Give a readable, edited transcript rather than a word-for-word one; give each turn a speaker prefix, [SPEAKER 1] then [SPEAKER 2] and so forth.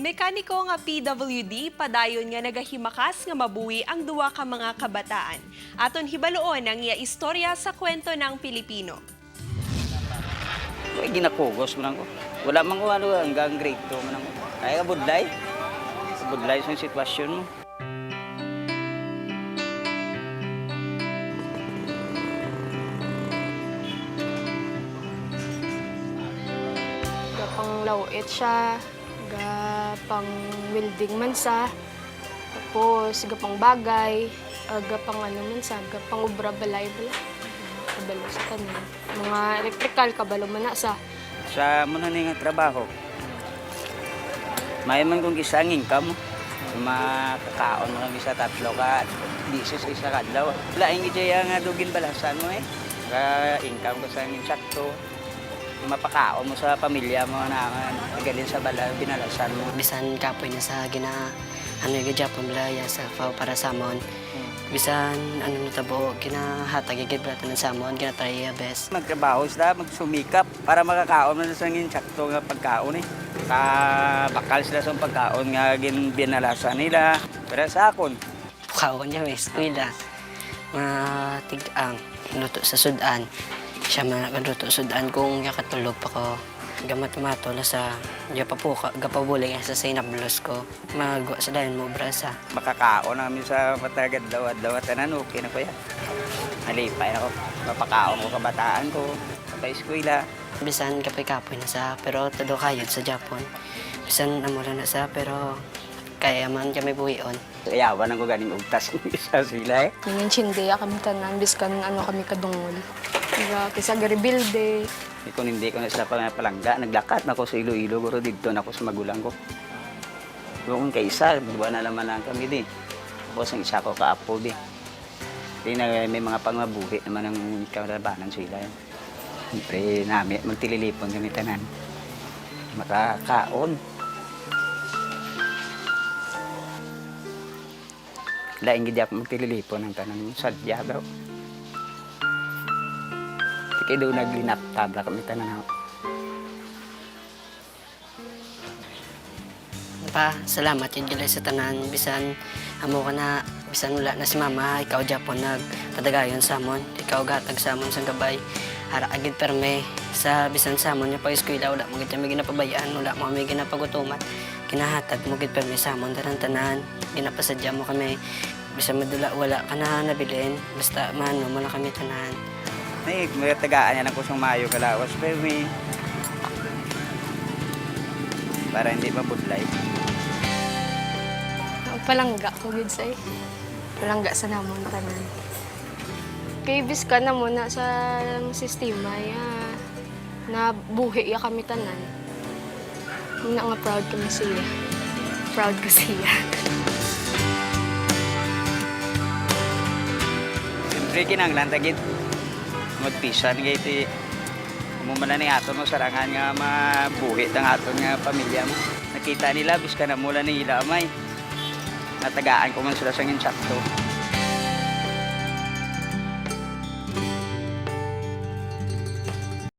[SPEAKER 1] Mekaniko nga PWD padayon nga nagahimakas nga mabuhi ang duwa ka mga kabataan. Aton hibaloon ang iya istorya sa kwento ng Pilipino.
[SPEAKER 2] Ay, ginakugos mo lang ko. Wala mang ano hanggang grade 2 mo lang ko. Kaya ka budlay. Budlay sa sitwasyon mo.
[SPEAKER 3] Gapang lawit siya, gapang welding man sa, tapos gapang bagay, gapang ano man sa, gapang ubra balay-balay. Kabalo sa tanan. Mga electrical, kabalo man na sa.
[SPEAKER 2] Sa muna nga trabaho, may man kong isang income mo. Makakaon mo lang isa tatlo ka, bisis isa kadlaw. Laing ijaya nga dugin balasan mo eh. Ka-income ko sa insakto. Mapakaon mo sa pamilya mo naman. Galin sa bala, binalasan mo.
[SPEAKER 4] Bisan kapoy na sa ano yung Japon blaya sa para samon. Bisan ano natabo kinahatag igid brata ng samon ginatry ya best.
[SPEAKER 2] Magtrabaho sila, magsumikap para makakaon mo sa insakto nga pagkaon eh. Bakal sila sa pagkaon nga binalasan nila. Pero sa akon,
[SPEAKER 4] Kaon niya may eskwela. Matigang luto sa sudan. Siya man nagluto sudan kung yakatulog pa ko. Gamat-mato la sa diya pa po gapabuling sa sinablos ko. Magwa sa dayon mo brasa.
[SPEAKER 2] makakaon namin sa matagad daw at tanan, okay na ko yan. Nalipay ako, mapakaon ko kabataan ko, sa eskwela.
[SPEAKER 4] Bisan kapoy-kapoy na sa pero todo kayod sa Japon. Bisan amura na sa pero kaya man kami buhion.
[SPEAKER 2] Ayawan ang ko ganing ugtas sa sila eh.
[SPEAKER 3] Ngayon chindeya kami tanan, biskan ano kami kadungol. Kisa garibilde.
[SPEAKER 2] Kung hindi ko na sila palangga, naglakad na ko sa Iloilo, pero dito na ako sa magulang ko. Kung kaisa, buwan na naman lang kami di. Tapos ang isa ko kaapo di. Di na may mga pangmabuhi naman ang karabanan sila. Siyempre namin, magtililipon kami tanan. Makakaon. Laing gid ako magtililipon ang tanan sadya daw. Kaya doon naglinap tabla kami tanan ako.
[SPEAKER 4] Pa, salamat yun gila sa tanan. Bisan amo ka na, bisan wala na si mama, ikaw Japon nagpadagayon samon. Ikaw gatag samon sa gabay. Hara agid perme sa bisan samon niya pa eskwela wala mo gid may ginapabayaan, wala mo may ginapagutuman. Kinahatag mo gid perme samon tanan. Ginapasadya mo kami. Bisan madula wala ka na nabilin, basta mano mo lang kami tanan.
[SPEAKER 2] May tagaan yan ang kusong mayo kalawas perme. Para hindi mabudlay.
[SPEAKER 3] Palangga ko gid say. Palangga sa namon tanan. Kay biska na mo na sa sistema ya na buhi ya kami tanan. Na nga proud kami siya. Proud ko siya.
[SPEAKER 2] Siyempre kinanglan tagid. Magpisan nga iti. Umumana ni aton mo sarangan nga mabuhi ang aton nga pamilya mo. Nakita nila, bis ka na mula ni ila amay. Natagaan ko man sila sa insakto.